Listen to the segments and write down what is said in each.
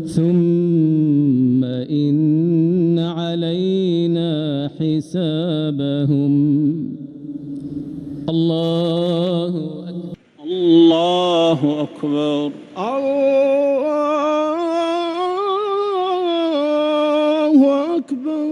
ثم إن علينا حسابهم اللہ اکبر اللہ اکبر۔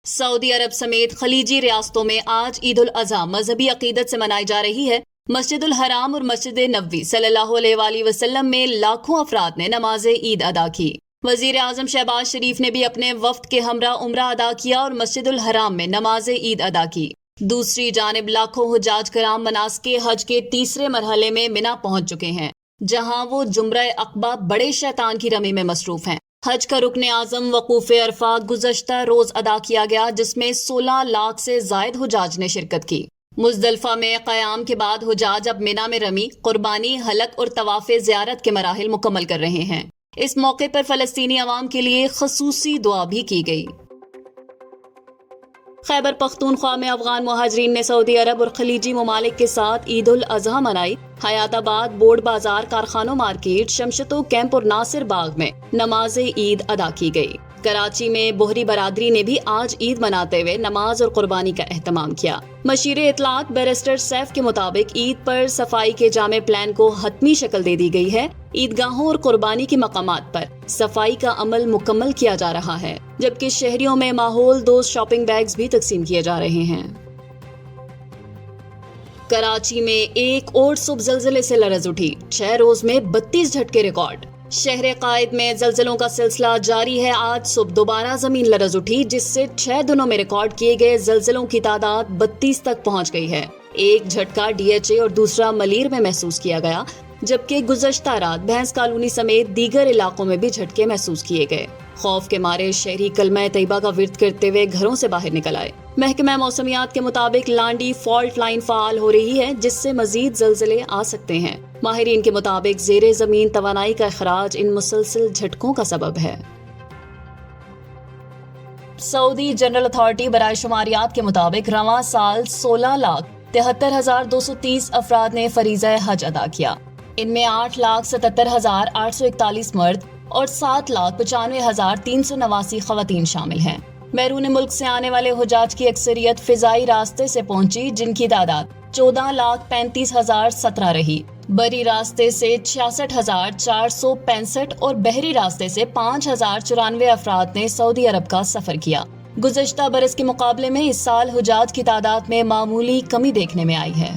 سعودی عرب سمیت خلیجی ریاستوں میں آج عید الاضحیٰ مذہبی عقیدت سے منائی جا رہی ہے۔ مسجد الحرام اور مسجد نبوی صلی اللہ علیہ وآلہ وسلم میں لاکھوں افراد نے نماز عید ادا کی۔ وزیر اعظم شہباز شریف نے بھی اپنے وفد کے ہمراہ عمرہ ادا کیا اور مسجد الحرام میں نماز عید ادا کی۔ دوسری جانب لاکھوں حجاج کرام مناسک حج کے تیسرے مرحلے میں منا پہنچ چکے ہیں، جہاں وہ جمرہ عقبہ بڑے شیطان کی رمی میں مصروف ہیں۔ حج کا رکن اعظم وقوف عرفات گزشتہ روز ادا کیا گیا، جس میں 16 لاکھ سے زائد حجاج نے شرکت کی۔ مزدلفہ میں قیام کے بعد حجاج اب منا میں رمی، قربانی، حلق اور طواف زیارت کے مراحل مکمل کر رہے ہیں۔ اس موقع پر فلسطینی عوام کے لیے خصوصی دعا بھی کی گئی۔ خیبر پختونخوا میں افغان مہاجرین نے سعودی عرب اور خلیجی ممالک کے ساتھ عید الاضحیٰ منائی۔ حیات آباد، بورڈ بازار، کارخانوں مارکیٹ، شمشتو کیمپ اور ناصر باغ میں نماز عید ادا کی گئی۔ کراچی میں بوہری برادری نے بھی آج عید مناتے ہوئے نماز اور قربانی کا اہتمام کیا۔ مشیر اطلاعات بیرسٹر سیف کے مطابق عید پر صفائی کے جامع پلان کو حتمی شکل دے دی گئی ہے۔ عیدگاہوں اور قربانی کے مقامات پر صفائی کا عمل مکمل کیا جا رہا ہے، جبکہ شہریوں میں ماحول دوست شاپنگ بیگز بھی تقسیم کیے جا رہے ہیں۔ کراچی میں ایک اور صبح زلزلے سے لرز اٹھی، 6 روز میں 32 جھٹکے ریکارڈ۔ شہر قائد میں زلزلوں کا سلسلہ جاری ہے۔ آج صبح دوبارہ زمین لرز اٹھی، جس سے 6 دنوں میں ریکارڈ کیے گئے زلزلوں کی تعداد 32 تک پہنچ گئی ہے۔ ایک جھٹکا DHA اور دوسرا ملیر میں محسوس کیا گیا، جبکہ گزشتہ رات بھینس کالونی سمیت دیگر علاقوں میں بھی جھٹکے محسوس کیے گئے۔ خوف کے مارے شہری کلمہ طیبہ کا ورد کرتے ہوئے گھروں سے باہر نکل آئے۔ محکمہ موسمیات کے مطابق لانڈی فالٹ لائن فعال ہو رہی ہے، جس سے مزید زلزلے آ سکتے ہیں۔ ماہرین کے مطابق زیر زمین توانائی کا اخراج ان مسلسل جھٹکوں کا سبب ہے۔ سعودی جنرل اتھارٹی برائے شماریات کے مطابق رواں سال 16,73,230 افراد نے فریضہ حج ادا کیا۔ ان میں 8,77,841 مرد اور 7,95,389 خواتین شامل ہیں۔ بیرون ملک سے آنے والے حجاج کی اکثریت فضائی راستے سے پہنچی، جن کی تعداد 14,35,017 رہی۔ بری راستے سے 66,465 اور بحری راستے سے 5,094 افراد نے سعودی عرب کا سفر کیا۔ گزشتہ برس کے مقابلے میں اس سال حجاج کی تعداد میں معمولی کمی دیکھنے میں آئی ہے۔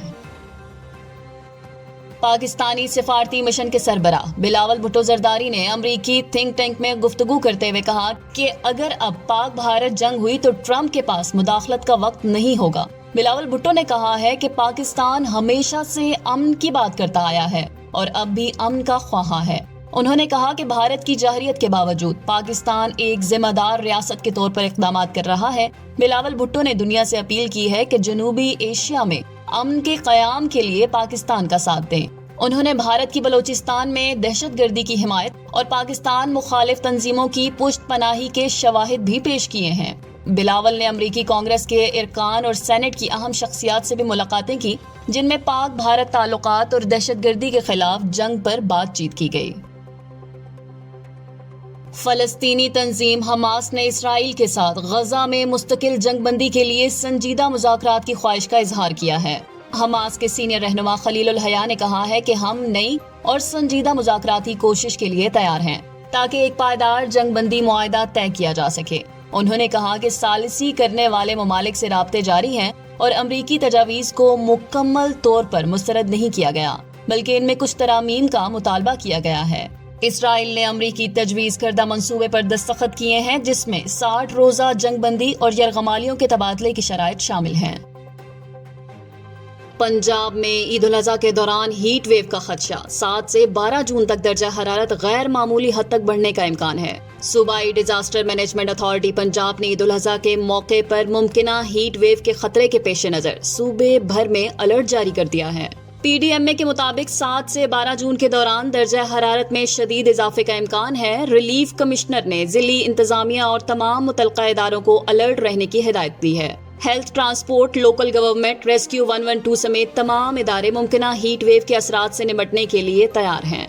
پاکستانی سفارتی مشن کے سربراہ بلاول بھٹو زرداری نے امریکی تھنک ٹینک میں گفتگو کرتے ہوئے کہا کہ اگر اب پاک بھارت جنگ ہوئی تو ٹرمپ کے پاس مداخلت کا وقت نہیں ہوگا۔ بلاول بھٹو نے کہا ہے کہ پاکستان ہمیشہ سے امن کی بات کرتا آیا ہے اور اب بھی امن کا خواہاں ہے۔ انہوں نے کہا کہ بھارت کی جارحیت کے باوجود پاکستان ایک ذمہ دار ریاست کے طور پر اقدامات کر رہا ہے۔ بلاول بھٹو نے دنیا سے اپیل کی ہے کہ جنوبی ایشیا میں امن کے قیام کے لیے پاکستان کا ساتھ دیں۔ انہوں نے بھارت کی بلوچستان میں دہشت گردی کی حمایت اور پاکستان مخالف تنظیموں کی پشت پناہی کے شواہد بھی پیش کیے ہیں۔ بلاول نے امریکی کانگریس کے ارکان اور سینٹ کی اہم شخصیات سے بھی ملاقاتیں کی، جن میں پاک بھارت تعلقات اور دہشت گردی کے خلاف جنگ پر بات چیت کی گئی۔ فلسطینی تنظیم حماس نے اسرائیل کے ساتھ غزہ میں مستقل جنگ بندی کے لیے سنجیدہ مذاکرات کی خواہش کا اظہار کیا ہے۔ حماس کے سینئر رہنما خلیل الحیا نے کہا ہے کہ ہم نئی اور سنجیدہ مذاکراتی کوشش کے لیے تیار ہیں تاکہ ایک پائیدار جنگ بندی معاہدہ طے کیا جا سکے۔ انہوں نے کہا کہ ثالثی کرنے والے ممالک سے رابطے جاری ہیں اور امریکی تجاویز کو مکمل طور پر مسترد نہیں کیا گیا، بلکہ ان میں کچھ ترامیم کا مطالبہ کیا گیا ہے۔ اسرائیل نے امریکی تجویز کردہ منصوبے پر دستخط کیے ہیں، جس میں 60 روزہ جنگ بندی اور یرغمالیوں کے تبادلے کی شرائط شامل ہیں۔ پنجاب میں عید الاضحیٰ کے دوران ہیٹ ویو کا خدشہ، 7 سے 12 جون تک درجہ حرارت غیر معمولی حد تک بڑھنے کا امکان ہے۔ صوبائی ڈیزاسٹر مینجمنٹ اتھارٹی پنجاب نے عید الاضحیٰ کے موقع پر ممکنہ ہیٹ ویو کے خطرے کے پیش نظر صوبے بھر میں الرٹ جاری کر دیا ہے۔ PDMA کے مطابق 7 سے 12 جون کے دوران درجہ حرارت میں شدید اضافے کا امکان ہے۔ ریلیف کمشنر نے ضلعی انتظامیہ اور تمام متعلقہ اداروں کو الرٹ رہنے کی ہدایت دی ہے۔ Health, transport, local government, rescue 112 سمیت تمام ادارے ممکنہ ہیٹ ویو کے اثرات سے نمٹنے کے لیے تیار ہیں۔